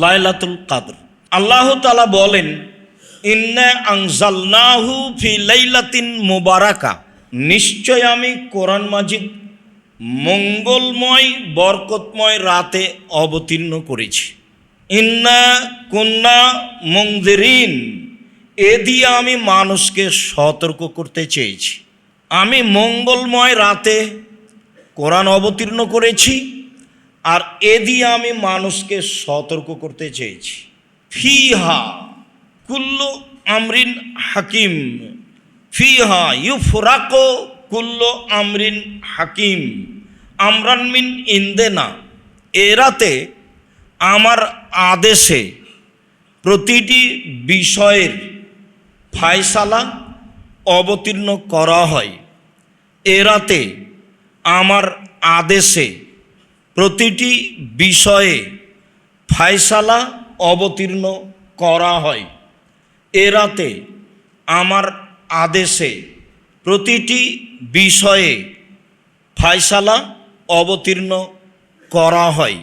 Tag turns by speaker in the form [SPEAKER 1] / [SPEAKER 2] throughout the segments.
[SPEAKER 1] লাইলাতুল কদর। আল্লাহ তাআলা বলেন, ইন্না আনজালনাহু ফি লাইলাতিন মুবারাকা, নিশ্চয় আমি কোরআন মাজিদ মঙ্গলময় বরকতময় রাতে অবতীর্ণ করেছি। ইন্না কুন্না মুনজিরিন, এ দিয়ে আমি মানুষকে সতর্ক করতে চেয়েছি। আমি মঙ্গলময় রাতে কোরআন অবতীর্ণ করেছি, আর এ দিয়ে আমি মানুষকে সতর্ক করতে চেয়েছি। ফিহা কুল্লু আমরিন হাকিম, ফিহা ইউফরাকু কুল্লু আমরিন হাকিম আমরান মিন ইন্দেনা, এ রাতে আমার আদেশে প্রতিটি বিষয়ের ফায়সালা অবতীর্ণ করা হয়। এ রাতে আমার আদেশে প্রতিটি বিষয়ে ফায়সালা অবতীর্ণ করা হয়। এ রাতে আমার আদেশে প্রতিটি বিষয়ে ফায়সালা অবতীর্ণ করা হয়।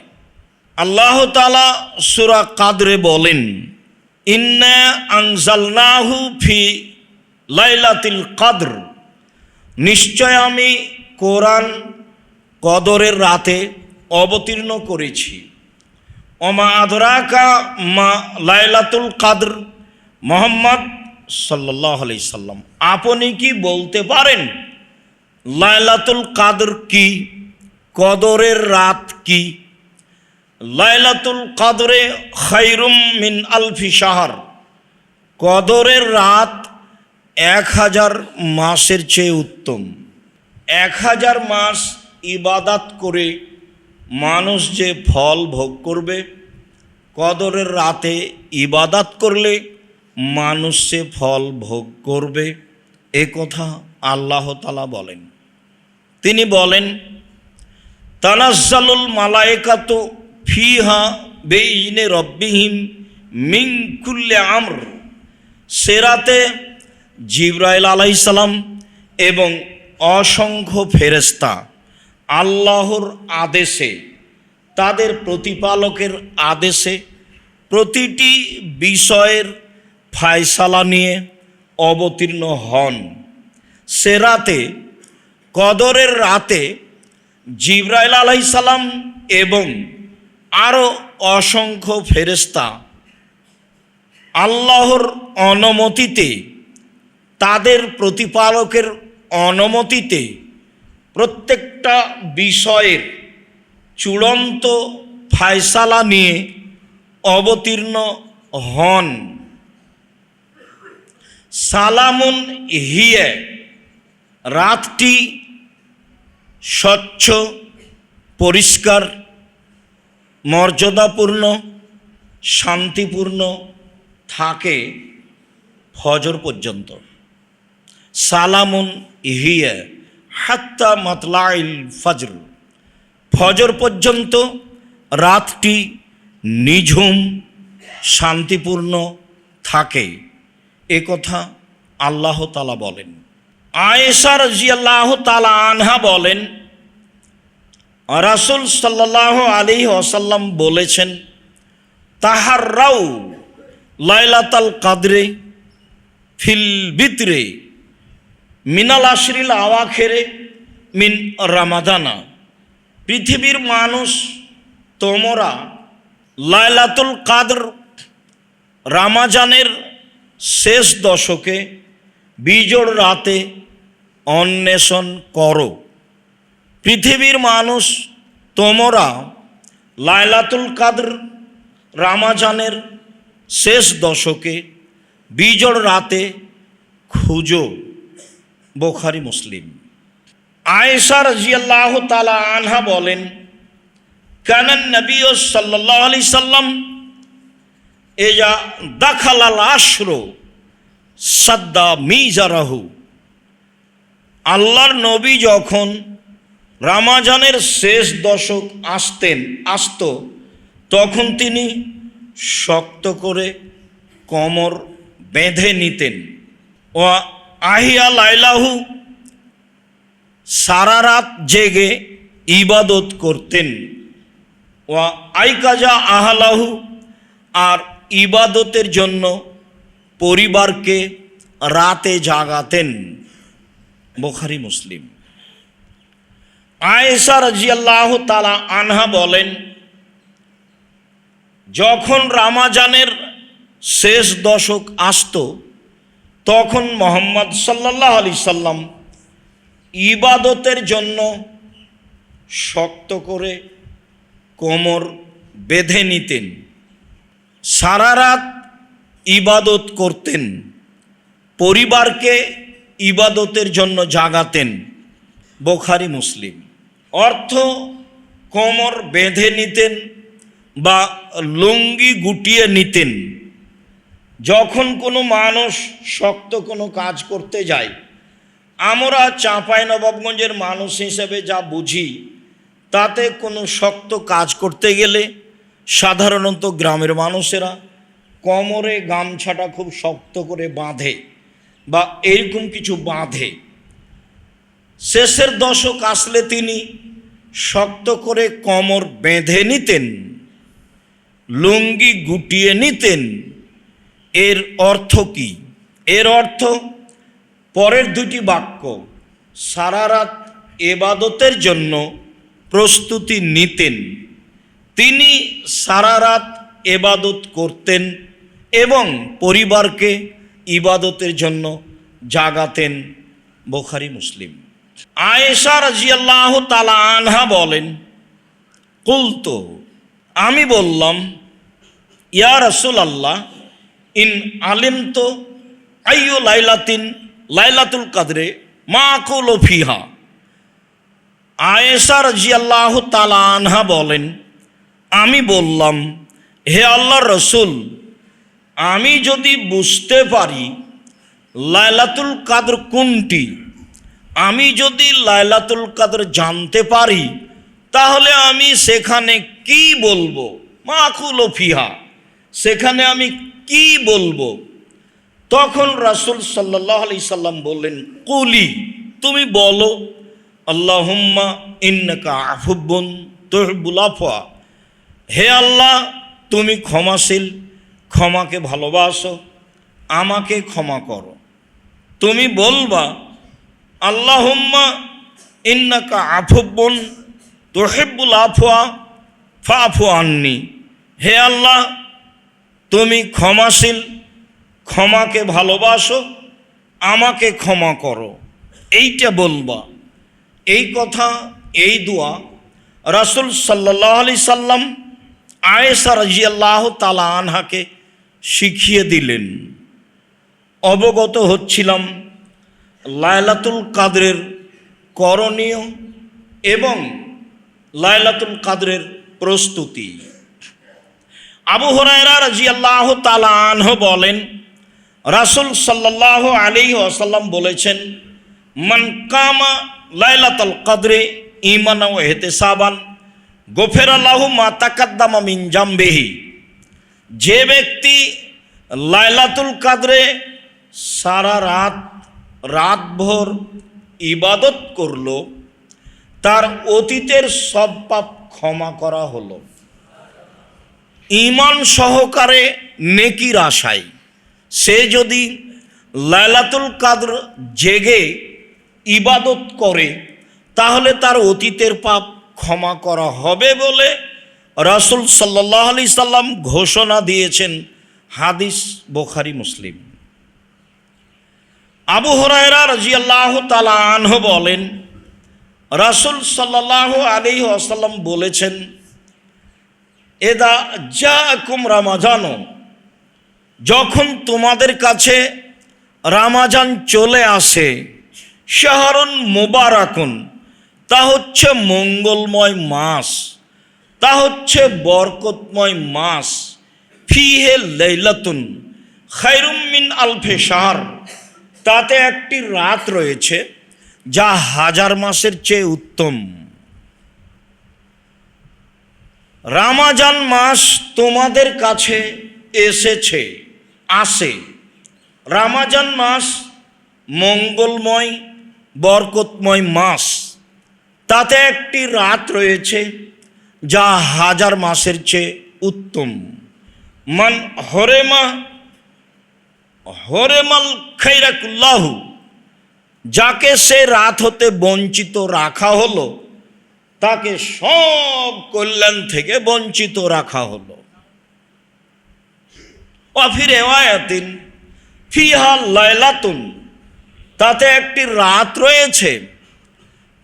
[SPEAKER 1] আল্লাহ তাআলা সূরা কদরে বলেন, ইন্না আনজালনাহু ফি লাইলাতিল কদর, নিশ্চয় আমি কোরআন কদরের রাতে অবতীর্ণ করেছি। ওমা আদরাকা মা লাইলাতুল কদর, মুহাম্মদ সাল্লাল্লাহু আলাইহি সাল্লাম, আপনি কি বলতে পারেন লাইলাতুল কদর কি, কদরের রাত কি? লাইলাতুল কদরে খায়রুম মিন আলফি শাহর, কদরের রাত 1000 মাসের চেয়ে উত্তম। 1000 মাস ইবাদত করে মানুষ যে ফল ভোগ করবে, কদরের রাতে ইবাদত করলে মানুষ সে ফল ভোগ করবে, এ কথা আল্লাহ তাআলা বলেন। তিনি বলেন, তানাজ্জালুল মালায়েকাতু ফিহা বিইজনি রব্বিহিম মিন কুল্লি আমর, সে রাতে জিবরাইল আলাইহিস সালাম এবং অসংখ্য ফেরেশতা আল্লাহর আদেশে, তাদের প্রতিপালকের আদেশে প্রতিটি বিষয়ের ফায়সালা নিয়ে অবতীর্ণ হন। সে রাতে, কদরের রাতে জিবরাইল আলাইহিস সালাম এবং আরও অসংখ্য ফেরেশতা আল্লাহর অনুমতিতে, তাদের প্রতিপালকের অনুমতিতে প্রত্যেকটা বিষয়ের চূড়ান্ত ফায়সালা নিয়ে অবতীর্ণ হন। সালামুন হিয়া, রাতটি স্বচ্ছ, পরিষ্কার, মর্যাদাপূর্ণ, শান্তিপূর্ণ থাকে ফজর পর্যন্ত। সালামুন হিয়া হাত্তা মাতলাইল ফজর, ফজর পর্যন্ত রাতটি নিঝুম, শান্তিপূর্ণ থাকে, এ কথা আল্লাহ তাআলা বলেন। আয়েশা রাদিয়াল্লাহু তাআলা আনহা বলেন, রাসূল সাল্লাল্লাহু আলাইহি ওয়াসাল্লাম বলেছেন, তাহাররাউ লাইলাতাল কদরে ফিল বিতরে মিনাল আশরিল আওয়াখিরে মিন রমাদানা, পৃথিবীর মানুষ তোমরা লাইলাতুল কদর রমজানের শেষ দশকে বিজোড় রাতে অন্বেষণ করো। পৃথিবীর মানুষ তোমরা লাইলাতুল কদর রমজানের শেষ দশকে বিজোড় রাতে খুঁজো। বুখারী মুসলিম। আয়েশা রাদিয়াল্লাহু তাআলা আনহা বলেন, কানান নবী সাল্লাল্লাহু আলাইহি সাল্লাম ইজা দাখালাল আশরু সাদ্দা মিজারাহু, আল্লাহর নবী যখন রমজানের শেষ দশক আসত তখন তিনি শক্ত করে কোমর বেঁধে নিতেন। ও আহিয়া লাইলাহু, সারা রাত জেগে ইবাদত করতেন। ও আইকাজা আহলাহু, আর ইবাদতের জন্য পরিবারকে রাতে জাগাতেন। বুখারী মুসলিম। আয়েশা রাদিয়াল্লাহু তাআলা আনহা বলেন, যখন রমজানের শেষ দশক আসত তখন মুহাম্মদ সাল্লাল্লাহু আলাইহি সাল্লাম ইবাদতের জন্য শক্ত করে কোমর বেঁধে নিতেন, সারা রাত ইবাদত করতেন, পরিবারকে ইবাদতের জন্য জাগাতেন। বুখারী মুসলিম। অর্থ কোমর বেঁধে নিতেন বা লুঙ্গি গুটিয়ে নিতেন। যখন কোনো মানুষ শক্ত কোনো কাজ করতে যায়, আমরা চাঁপাইনবাবগঞ্জের মানুষ হিসেবে যা বুঝি, তাতে কোনো শক্ত কাজ করতে গেলে সাধারণত গ্রামের মানুষেরা কোমরে গামছাটা খুব শক্ত করে বাঁধে বা এরকম কিছু বাঁধে। শেষের দশক আসলে তিনি শক্ত করে কোমর বেঁধে নিতেন, লুঙ্গি গুটিয়ে নিতেন। এর অর্থ কি? এর অর্থ পরের দুটি বাক্য, সারা রাত ইবাদতের জন্য প্রস্তুতি নিতেন। তিনি সারা রাত ইবাদত করতেন এবং পরিবারকে ইবাদতের জন্য জাগাতেন। বুখারী মুসলিম। আয়েশা রাদিয়াল্লাহু তাআলা আনহা বলেন, কুলতু, আমি বললাম, ইয়া রাসূলুল্লাহ, ইন আলিমতু আইয়ু লাইলাতিন লাইলাতুল কদরে মা আকুলু ফিহা। আয়েশা রাদিয়াল্লাহু তাআলা আনহা বলেন, আমি বললাম, হে আল্লাহর রাসূল, আমি যদি বুঝতে পারি লাইলাতুল কদর কোনটি, আমি যদি লাইলাতুল কদর জানতে পারি, তাহলে আমি সেখানে কি বলবো? মা আকুলু ফিহা, সেখানে আমি কি বলবো? তখন রাসূল সাল্লাল্লাহু আলাইহি সাল্লাম বললেন, কুলি, তুমি বলো, আল্লাহুম্মা ইন্নাকা আফুবুন তুহিব্বুল আফওয়া, হে আল্লাহ, তুমি ক্ষমাশীল, ক্ষমাকে ভালোবাসো, আমাকে ক্ষমা করো। তুমি বলবা, আল্লাহুম্মা ইন্নাকা আফুবুন তুহিব্বুল আফওয়া ফাফু আন্নি, হে আল্লাহ, তুমি ক্ষমাশীল, ক্ষমাকে ভালোবাসো, আমাকে ক্ষমা করো। এইটা বলবা। এই কথা, এই দোয়া রাসূল সাল্লাল্লাহু আলাইহি সাল্লাম আয়েশা রাদিয়াল্লাহু তাআলা আনহাকে শিখিয়ে দিলেন। অবগত হচ্ছিলাম লাইলাতুল কদরের করণীয় এবং লাইলাতুল কদরের প্রস্তুতি। আবু হুরায়রা রাদিয়াল্লাহু তাআলা আনহু বলেন, রাসূল সাল্লাল্লাহু আলাইহি ওয়াসাল্লাম বলেছেন, মান কামা লাইলাতুল কদরে ঈমানান ওয়া ইহতিসাবান গফিরা লাহু মা তাকাদ্দামা মিন জামবিহি। যে ব্যক্তি লাইলাতুল কদরে সারা রাতভর ইবাদত করল, তার অতীতের সব পাপ ক্ষমা করা হলো। ঈমান সহকারে নেকির আশায় সে যদি লাইলাতুল কদর জেগে ইবাদত করে, তাহলে তার অতীতের পাপ ক্ষমা করা হবে বলে রাসূল সাল্লাল্লাহু আলাইহি সাল্লাম ঘোষণা দিয়েছেন। হাদিস বুখারী মুসলিম। আবু হুরায়রা রাদিয়াল্লাহু তাআলা আনহু বলেন, রাসূল সাল্লাল্লাহু আলাইহি ওয়াসাল্লাম বলেছেন, এদা জাআকুম রমাজান, যখন তোমাদের কাছে রমাজান চলে আসে, শাহরুন মুবারাকুন, তা হচ্ছে মঙ্গলময় মাস, তা হচ্ছে বরকতময় মাস, ফিহে লাইলাতুন খায়রুম মিন আলফি শাহর, তাতে একটি রাত রয়েছে যা হাজার মাসের চেয়ে উত্তম। রমজান মাস তোমাদের কাছে আসে। রমজান মাস মঙ্গলময় বরকতময় মাস, তাতে একটি রাত রয়েছে যা হাজার মাসের চেয়ে উত্তম। মান হরেমাল খৈরাকুল্লাহু, যাকে সে রাত হতে বঞ্চিত রাখা হলো তাকে সব কল্যাণ থেকে বঞ্চিত রাখা হলো। ওয়াফি রিওয়ায়াতিন ফিহা লাইলাতুন, তাতে একটি রাত রয়েছে।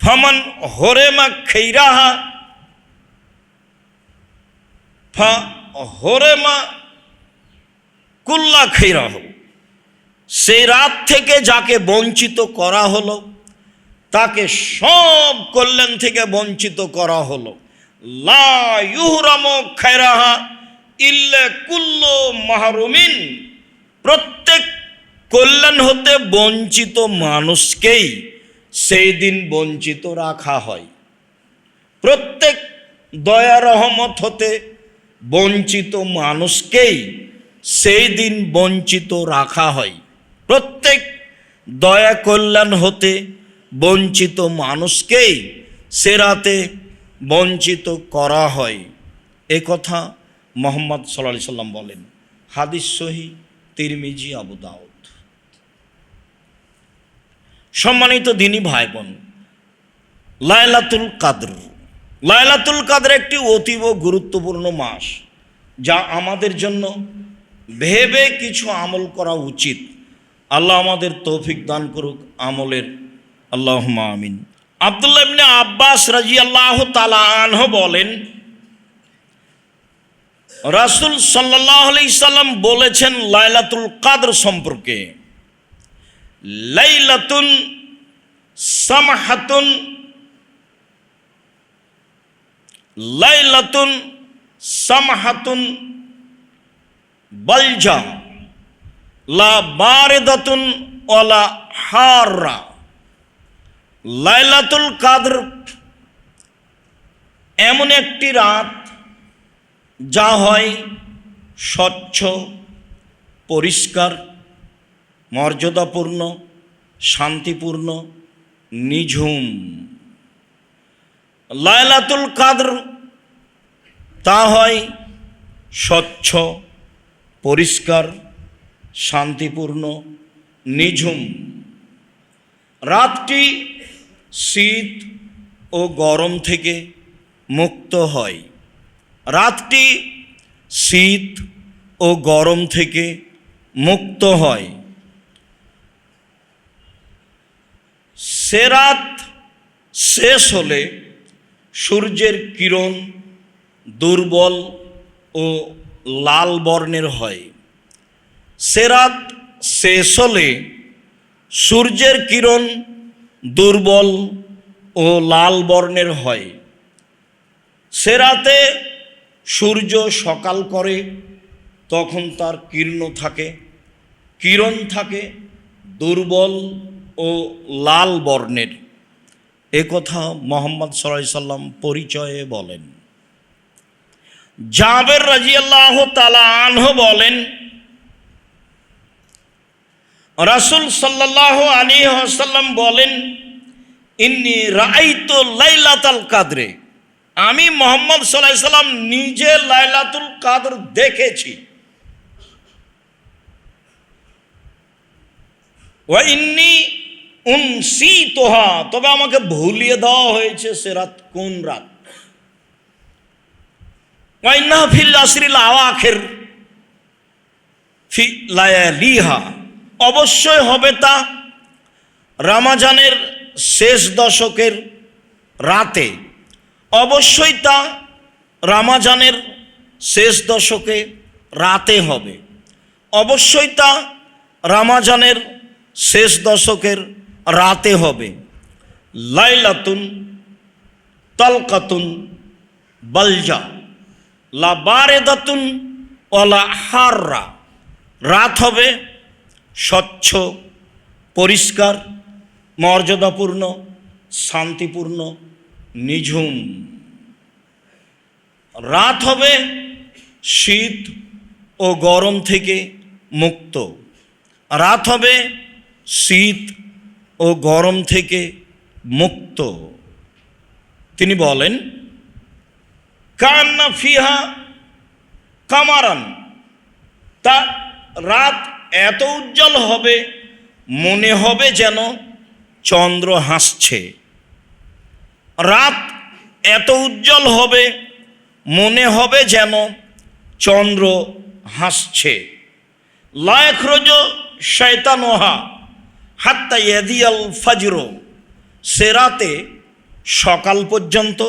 [SPEAKER 1] ফামান হরেমা খৈরাহা ফা হরেমা কুল্লা খৈরাহ, সেই রাত থেকে যাকে বঞ্চিত করা হলো তাকে সব কল্যাণ থেকে বঞ্চিত করা হলো। লা ইউহরামু খায়রাহা ইল্লা কুল্লু মাহরুমিন, প্রত্যেক কল্যাণ হতে বঞ্চিত মানুষকেই সেই দিন বঞ্চিত রাখা হয়। প্রত্যেক দয়া রহমত হতে বঞ্চিত মানুষকেই সেই দিন বঞ্চিত রাখা হয়। প্রত্যেক দয়া কল্যাণ হতে বঞ্চিত মানুষকেই সে রাতে বঞ্চিত করা হয়। এ কথা মুহাম্মদ সাল্লাল্লাহু আলাইহি সাল্লাম বলেন। হাদিস সহিহ, তিরমিজি, আবু দাউদ। সম্মানিত দিনী ভাই বোন, লাইলাতুল কাদর, লাইলাতুল কাদর একটি অতীব গুরুত্বপূর্ণ মাস, যা আমাদের জন্য ভেবে কিছু আমল করা উচিত। আল্লাহ আমাদের তৌফিক দান করুক আমলের, আল্লাহুম্মা আমিন। আব্দুল্লাহ ইবনে আব্বাস রাদিয়াল্লাহু তাআলা আনহু বলেন, রাসূল সাল্লাল্লাহু আলাইহি সাল্লাম বলেছেন লাইলাতুল কাদর সম্পর্কে, লাইলাতুন সামাহাতুন, লাইলাতুন সামাহাতুন বালজা লা বারিদাতুন ওয়ালা হাররা। লাইলাতুল কাদর এমন একটি রাত যা হয় স্বচ্ছ, পরিষ্কার, মর্যাদাপূর্ণ, শান্তিপূর্ণ, নিঝুম। লাইলাতুল কাদর তা হয় স্বচ্ছ, পরিষ্কার, শান্তিপূর্ণ, নিঝুম। রাতটি শীত ও গরম থেকে মুক্ত হয়। রাতটি শীত ও গরম থেকে মুক্ত হয়। সে রাত শেষ হলে সূর্যের কিরণ দুর্বল ও লাল বর্ণের হয়। সে রাত শেষ হলে সূর্যের কিরণ দুর্বল ও লাল বর্ণের হয়। সে রাতে সূর্য সকাল করে, তখন তার কিরণ থাকে দুর্বল ও লাল বর্ণের। এ কথা মুহাম্মদ সাল্লাল্লাহু আলাইহি সাল্লাম পরিচয়ে বলেন। জাবের রাদিয়াল্লাহু তাআলা আনহু বলেন, রাসূল সাল্লাল্লাহু আলাইহি ওয়াসাল্লাম বলেন, ইন্নী রাআইতু লাইলাতুল কাদরে, আমি মুহাম্মদ সাল্লাল্লাহু আলাইহি সাল্লাম নিজে লাইলাতুল কাদর দেখেছি। ওয়া ইন্নী উনসিতুহা, তবে আমাকে ভুলিয়ে দেওয়া হয়েছে সে রাত কোন রাত। ওয়া ইন্নাহা ফিল আশরিল আওয়াখির ফি লায়ালিহা, অবশ্যই হবে তা রমজানের শেষ দশকের রাতে। অবশ্যই তা রমজানের শেষ দশকে রাতে হবে। অবশ্যই তা রমজানের শেষ দশকের রাতে হবে। লাইলাতুন তালকাতুন বালজা লা বারিদাতুন ওয়ালা হাররা, রাত হবে স্বচ্ছ, পরিষ্কার, মর্যাদাপূর্ণ, শান্তিপূর্ণ, নিঝুম। রাত হবে শীত ও গরম থেকে মুক্ত। রাত হবে শীত ও গরম থেকে মুক্ত। তিনি বলেন, কান্না ফিহা কামারান তা রাত এত উজ্জ্বল হবে মনে হবে যেন চন্দ্র হাসছে। রাত এত উজ্জ্বল হবে মনে হবে যেন চন্দ্র হাসছে। লা ইয়াখরুজু শায়তানুহা হাত্তা ইয়াদিয়াল ফাজর, সে রাতে সকাল পর্যন্ত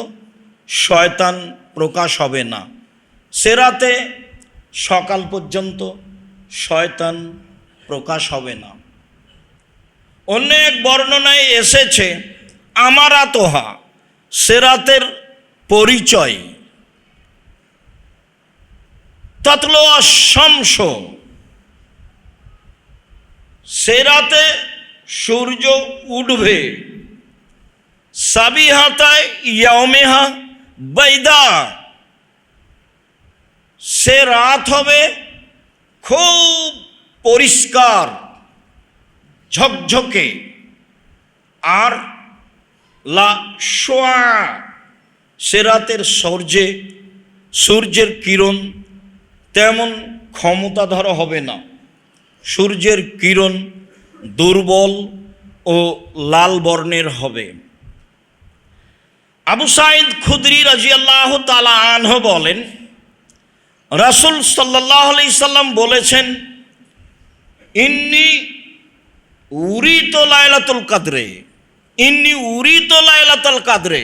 [SPEAKER 1] শয়তান প্রকাশ হবে না। সে রাতে সকাল পর্যন্ত শয়তান প্রকাশ হবে না। অনেক বর্ণনায় এসেছে আমারাতোহা, সে রাতের পরিচয়। তাতলো শামস, সে রাতে সূর্য উঠবে। সাবিহাতায় ইয়াউমেহা বাইদা, সে রাত হবে খুব পরিষ্কার ঝকঝকে। আর লা শোয়া, সে রাতের সূর্যের কিরণ তেমন ক্ষমতাধর হবে না। সূর্যের কিরণ দুর্বল ও লাল বর্ণের হবে। আবু সাঈদ খুদরি রাদিয়াল্লাহু তাআলা আনহু বলেন, রাসূল সাল্লাল্লাহু আলাইহি সাল্লাম বলেছেন, ইন্নী উরিতু লাইলাতুল কদরে, ইন্নী উরিতু লাইলাতুল কদরে,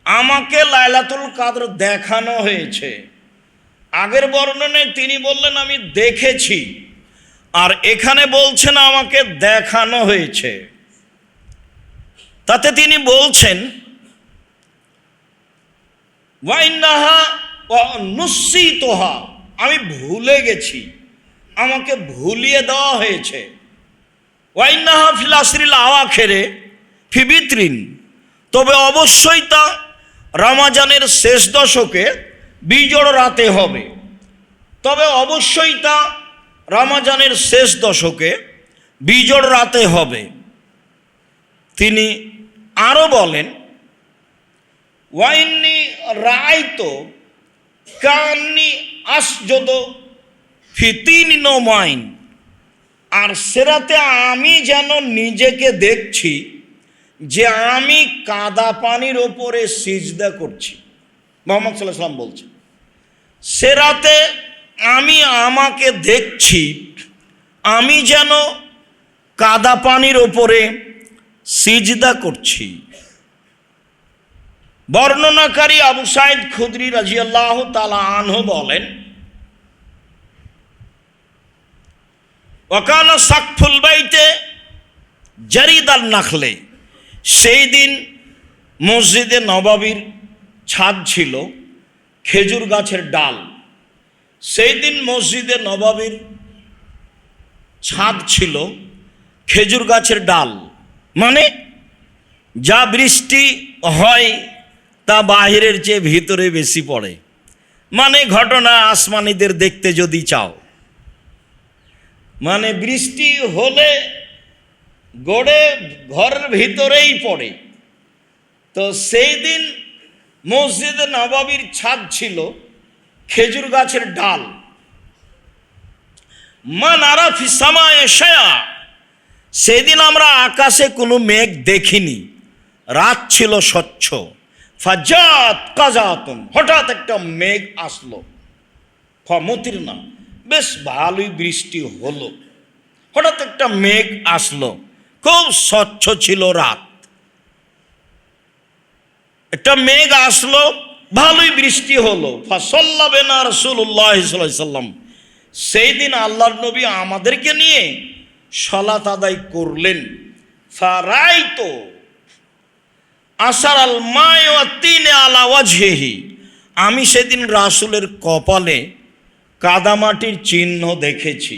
[SPEAKER 1] আমাকে লাইলাতুল কদর দেখানো হয়েছে। আগের বর্ণনায় তিনি বললেন আমি দেখেছি, আর এখানে বলছেন আমাকে দেখানো হয়েছে। তাতে তিনি বলছেন ওয়াইন্নাহা ওয়া নুসিতুহা, আমি ভুলে গেছি, আমাকে ভুলিয়ে দেওয়া হয়েছে। ওয়াইন্নাহা ফিল আসরিল আওয়াখিরে ফি বিতরিন, তবে অবশ্যই তা রমজানের শেষ দশকে বিজোড় রাতে হবে। তবে অবশ্যই তা রমজানের শেষ দশকে বিজোড় রাতে হবে। তিনি আরও বলেন, ওয়াইন্নি রাআইতু কান্নি আসজুদু ফি তিনি নওমাইন, আর সেরাতে আমি যেন নিজেকে দেখছি যে আমি কাদা পানির ওপরে সিজদা করছি। মুহাম্মদ সাল্লাল্লাহু আলাইহি ওয়াসাল্লাম বলছেন, সেরাতে আমি আমাকে দেখছি আমি যেন কাদা পানির ওপরে সিজদা করছি। বর্ণনাকারী আবু সাঈদ খুদরি রাদিয়াল্লাহু তাআলা আনহু বলেন, ওয়াকানা সাকফুল বাইতে জারিদাল নাখলে, সেই দিন মসজিদে নববীর ছাদ ছিল খেজুর গাছের ডাল। সেই দিন মসজিদে নববীর ছাদ ছিল খেজুর গাছের ডাল, মানে যা বৃষ্টি হয় তা বাহিরের চেয়ে ভিতরে বেশি পড়ে। মানে ঘটনা আসমানিদের দেখতে যদি চাও, মানে বৃষ্টি হলে গড়ে ঘরের ভিতরেই পড়ে। তো সেই দিন মসজিদে নববীর ছাদ ছিল খেজুর গাছের ডাল। মান আরা ফিস সামায়ে শায়া, সেদিন আমরা আকাশে কোনো মেঘ দেখিনি, রাত ছিল স্বচ্ছ। ফাজাত কাজাতুন, হঠাৎ একটা মেঘ আসলো। ফমতির না, বেশ ভালোই বৃষ্টি হলো। হঠাৎ একটা মেঘ আসলো, খুব স্বচ্ছ ছিল রাত। একটা মেঘ আসলো, ভালোই বৃষ্টি হলো। ফাসাল্লা বিনা রাসূলুল্লাহ সাল্লাল্লাহু আলাইহি সাল্লাম, সেই দিন আল্লাহর নবী আমাদেরকে নিয়ে সালাত আদায় করলেন। ফারাইতু আসার আল মাই ওয়া তিনে আলা ওয়াজহিহি, আমি সেদিন রাসূলের কপালে কাদামাটির চিহ্ন দেখেছি।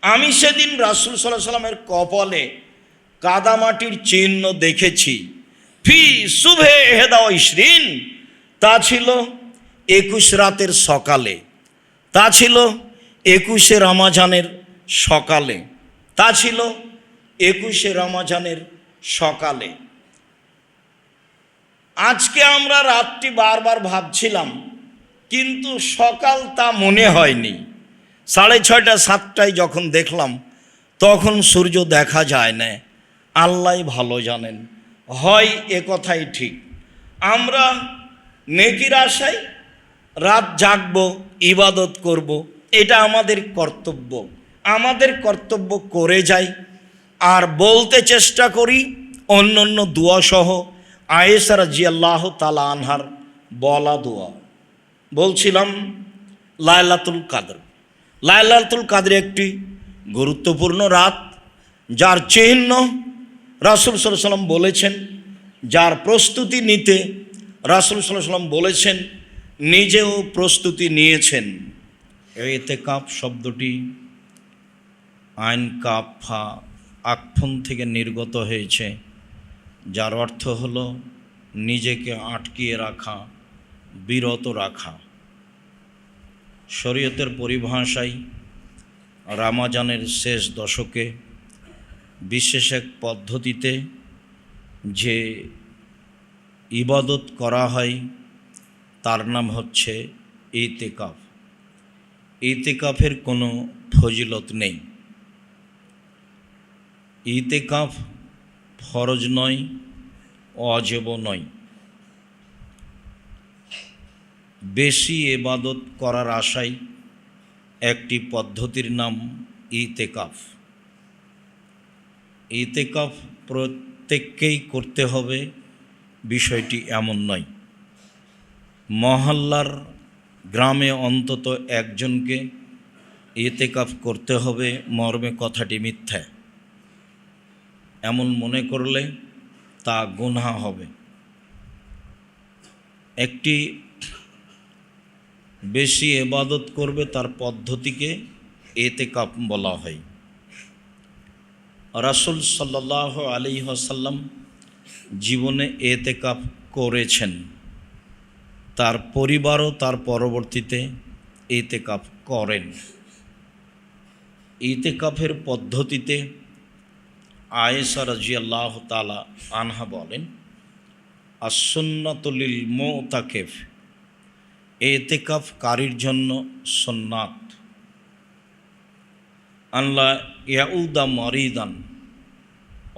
[SPEAKER 1] আমি সেদিন রাসূল সাল্লাল্লাহু আলাইহি সাল্লামের কপালে কাদামাটির চিহ্ন দেখেছি। ফি সুবহে ইহদা ওয়া ইশরিন, তা ছিল 21 রাতের সকালে, তা ছিল 21শে রমজানের সকালে, তা ছিল 21শে রমজানের সকালে। আজকে আমরা রাতটি বারবার ভাবছিলাম, কিন্তু সকাল তা মনে হয়নি। 6:30 7টায় যখন দেখলাম তখন সূর্য দেখা যায় না, আল্লাহ ভালো জানেন। হয় এ কথাই ঠিক, আমরা নেকির আশায় রাত জাগবো, ইবাদত করব, এটা আমাদের কর্তব্য, আমাদের কর্তব্য করে যাই। আর বলতে চেষ্টা করি অন্য অন্য দোয়াসহ আয়েশা রাদিয়াল্লাহু তাআলা আনহার বলা দোয়া। বলছিলাম লাইলাতুল কাদর। লাইলাতুল কাদর একটি গুরুত্বপূর্ণ রাত, যার চিহ্ন রাসূল সাল্লাল্লাহু আলাইহি ওয়াসাল্লাম বলেছেন, যার প্রস্তুতি নিতে রাসূল সাল্লাল্লাহু আলাইহি ওয়াসাল্লাম বলেছেন, নিজেও প্রস্তুতি নিয়েছেন। ইতিকাফ শব্দটি আইন কাফা আকফন থেকে নির্গত হয়েছে, যার অর্থ হলো নিজেকে আটকিয়ে রাখা, বিরত রাখা। শরীয়তের পরিভাষায় রমজানের শেষ দশকে বিশেষ এক পদ্ধতিতে যে ইবাদত করা হয় তার নাম হচ্ছে ইতিকাফ। ইতিকাফের কোনো ফজিলত নেই। ইতিকাফ ফরজ নয়, ওয়াজিব নয়। বেশি ইবাদত করার আশায় একটি পদ্ধতির নাম ইতিকাফ। ইতিকাফ প্রত্যেককেই করতে হবে বিষয়টি এমন নয়। মহল্লার গ্রামে অন্তত একজনকে ইতিকাফ করতে হবে মর্মে কথাটি মিথ্যা, এমন মনে করলে তা গুনাহ হবে। একটি বেশি ইবাদত করবে তার পদ্ধতিকে ইতিকাফ বলা হয়। রাসূল সাল্লাল্লাহু আলাইহি ওয়াসাল্লাম জীবনে ইতিকাফ করেছেন, তার পরিবারও তার পরবর্তীতে ইতিকাফ করেন। ইতিকাফের পদ্ধতিতে আয়েশা রাদিয়াল্লাহু তাআলা আনহা বলেন, as-sunnatu lil মুতাকিফ, ইতিকাফকারীর জন্য সুন্নাত আল্লাহ ইয়াউদা মারিদান,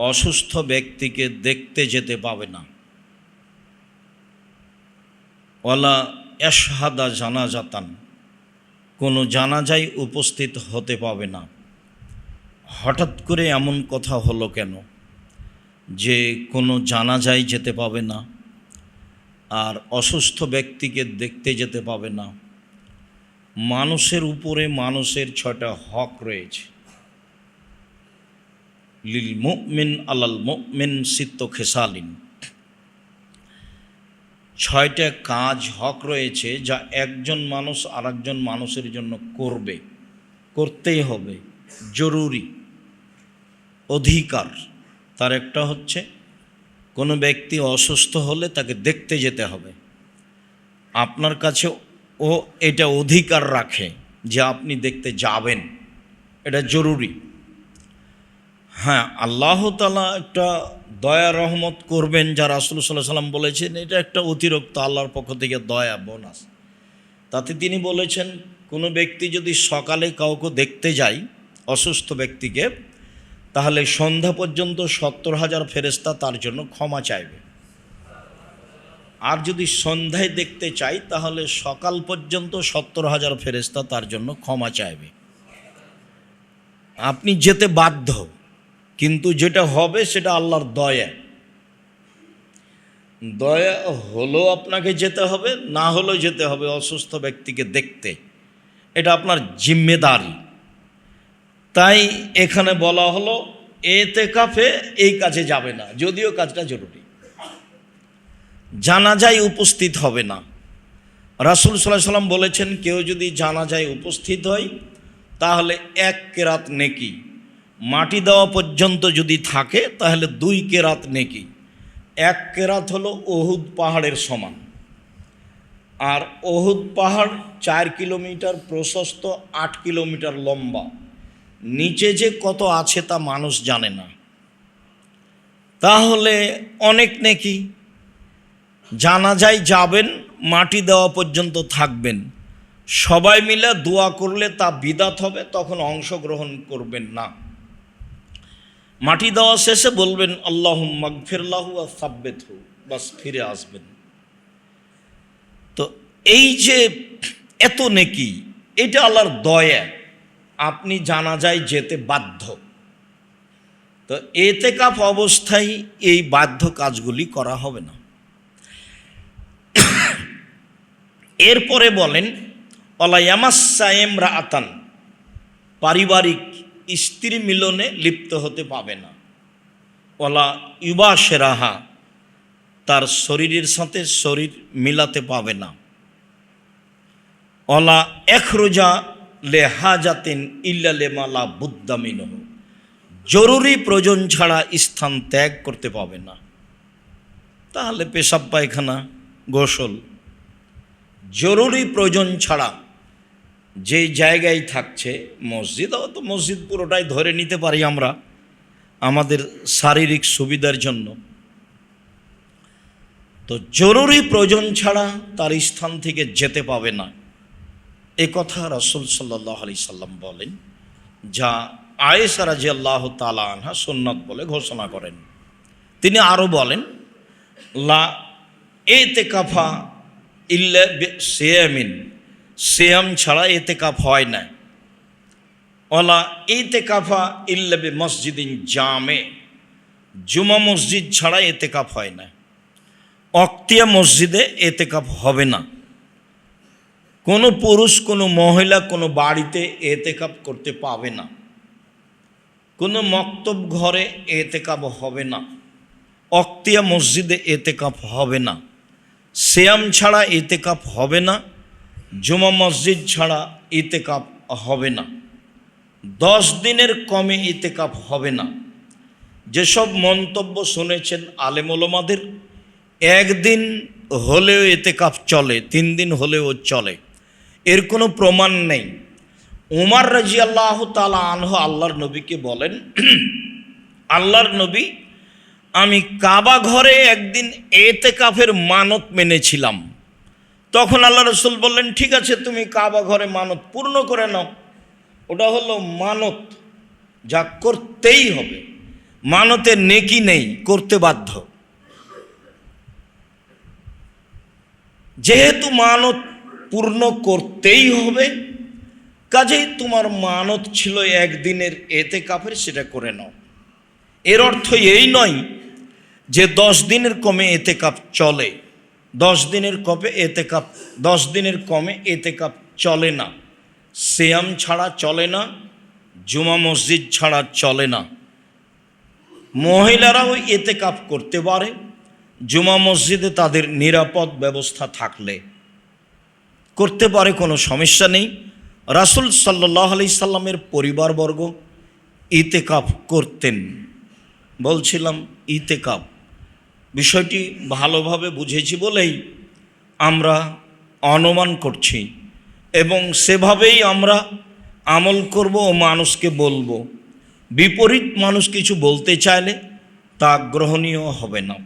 [SPEAKER 1] অসুস্থ ব্যক্তিকে দেখতে যেতে পাবে না, ওয়ালা ইয়াশহাদা জানাজাতান, কোনো জানাজায় উপস্থিত হতে পাবে না। হঠাৎ করে এমন কথা হলো কেন যে কোনো জানাজায় যেতে পাবে না আর অসুস্থ ব্যক্তিকে দেখতে যেতে পাবে না? মানুষের উপরে মানুষের 6টা হক রয়েছে। লিল মুমিন আলাল মুমিন সিত্ত খেসালিন, 6টা কাজ হক রয়েছে যা একজন মানুষ আরেকজন মানুষের জন্য করবে, করতেই হবে, জরুরি, অধিকার। তার একটা হচ্ছে কোনো ব্যক্তি অসুস্থ হলে তাকে দেখতে যেতে হবে। আপনার কাছে ও এটা অধিকার রাখে যে আপনি দেখতে যাবেন, এটা জরুরি। হ্যাঁ, আল্লাহ তাআলা একটা দয়া রহমত করবেন, যা রাসূল সাল্লাল্লাহু আলাইহি ওয়াসাল্লাম বলেছেন, এটা একটা অতিরিক্ত আল্লাহর পক্ষ থেকে দয়া, বোনাস। তাতে তিনি বলেছেন কোনো ব্যক্তি যদি সকালে কাউকে দেখতে যায়, অসুস্থ ব্যক্তিকে, তাহলে সন্ধ্যা পর্যন্ত 70,000 ফেরেশতা তার জন্য ক্ষমা চাইবে। আর যদি সন্ধ্যায় দেখতে চাই তাহলে সকাল পর্যন্ত 70,000 ফেরেশতা তার জন্য ক্ষমা চাইবে। আপনি যেতে বাধ্য, কিন্তু যেটা হবে সেটা আল্লাহর দয়া। দয়া হলো আপনাকে যেতে হবে, না হলেও যেতে হবে অসুস্থ ব্যক্তিকে দেখতে, এটা আপনার জিম্মেদারি। তাই এখানে বলা হলো ইতিকাফে এই কাজে যাবে না, যদিও কাজটা জরুরি। জানাজায় উপস্থিত হবে না। রাসূল সাল্লাল্লাহু আলাইহি ওয়াসাল্লাম বলেছেন কেউ যদি জানাজায় উপস্থিত হয় তাহলে 1 কেরাত নেকি, মাটি দেওয়া পর্যন্ত যদি থাকে তাহলে 2 কেরাত নেকি। 1 কেরাত হলো উহুদ পাহাড়ের সমান। আর উহুদ পাহাড় 4 কিলোমিটার প্রশস্ত, 8 কিলোমিটার লম্বা। নিচে যে কত আছে তা মানুষ জানে না। তাহলে অনেক নেকি। জানাজায় যাবেন, মাটি দেওয়া পর্যন্ত থাকবেন, সবাই মিলে দোয়া করলে তা বিদাত হবে, তখন অংশগ্রহণ করবেন না। মাটি দেওয়া শেষে বলবেন আল্লাহুম্মা গফিরলাহু ওয়া সাব্বিতহু, বাস ফিরে আসবেন। তো এই যে এত নেকি, এটা আল্লাহর দয়া, আপনি জানাজায় যেতে বাধ্য। তো ইতিকাফ অবস্থায় এই বাধ্য কাজগুলি করা হবে না। এরপরে বলেন ওয়ালা ইয়ামাসসা ইমরাআতান, পারিবারিক স্ত্রী মিলনে লিপ্ত হতে পাবে না। ওয়ালা ইউবাশিরাহা, তার শরীরের সাথে শরীর মিলাতে পাবে না। ওয়ালা ইখরুজা লিহাজাতিন ইল্লা লিমা লা বুদ্দা মিনহু, জরুরি প্রয়োজন ছাড়া স্থান ত্যাগ করতে পাবে না। তাহলে পেশাব পায়খানা, গোসল জরুরি প্রয়োজন ছাড়া যে জায়গায় থাকছে, মসজিদ, তো মসজিদ পুরোটাই ধরে নিতে পারি আমরা আমাদের শারীরিক সুবিধার জন্য। তো জরুরি প্রয়োজন ছাড়া তার স্থান থেকে যেতে পাবে না, এ কথা রাসূল সাল্লাল্লাহু আলাইহি সাল্লাম বলেন, যা আয়েশা রাদিয়াল্লাহু তাআলা আনহা সুন্নাত বলে ঘোষণা করেন। তিনি আরও বলেন লা ইতিকাফা ইল্লা বিসিয়ামিন, সিয়াম ছাড়া ইতিকাফ হয় না। ওয়ালা ইতিকাফা ইল্লা বিমসজিদিন জামে, জুমা মসজিদ ছাড়া ইতিকাফ হয় না। অক্তিয়া মসজিদে ইতিকাফ হবে না। কোনো পুরুষ, কোনো মহিলা কোনো বাড়িতে ইতিকাফ করতে পাবে না। কোনো মক্তব ঘরে ইতিকাফ হবে না। অক্তিয়া মসজিদে ইতিকাফ হবে না। সিয়াম ছাড়া ইতিকাফ হবে না। জুমা মসজিদ ছাড়া ইতিকাফ হবে না। 10 দিনের কমে ইতিকাফ হবে না। যেসব মন্তব্য শুনেছেন আলেম ওলামাদের, একদিন হলেও ইতিকাফ চলে, 3 দিন হলেও চলে, এর কোনো প্রমাণ নেই। উমর রাদিয়াল্লাহু তাআলা আনহু আল্লাহর নবীকে বলেন, আল্লাহর নবী, আমি কাবা ঘরে একদিন ইতিকাফের মানত মেনেছিলাম। তখন আল্লাহ রাসূল বললেন, ঠিক আছে, তুমি কাবা ঘরে মানত পূর্ণ করে নাও। ওটা হলো মানত, যা করতেই হবে। মানতের নেকি নেই, করতে বাধ্য। যেহেতু মানত পূর্ণ করতেই হবে, কাজেই তোমার মানত ছিল একদিনের ইতিকাফের, সেটা করে নাও। এর অর্থ এই নয় যে 10 দিনের কমে ইতিকাফ চলে। 10 দিনের কমে ইতিকাফ 10 দিনের কমে ইতিকাফ চলে না। সিয়াম ছাড়া চলে না, জুমা মসজিদ ছাড়া চলে না। মহিলারাও ইতিকাফ করতে পারে, জুমা মসজিদে তাদের নিরাপদ ব্যবস্থা থাকলে করতে পারে, কোনো সমস্যা নেই। রাসূল সাল্লাল্লাহু আলাইহি সাল্লামের পরিবারবর্গ ইতিকাফ করতেন। বলছিলাম ইতিকাফ বিষয়টি ভালোভাবে বুঝেছি বলেই আমরা অনুমান করছি, এবং সেভাবেই আমরা আমল করব ও মানুষকে বলবো। বিপরীত মানুষ কিছু বলতে চাইলে তা গ্রহণীয় হবে না।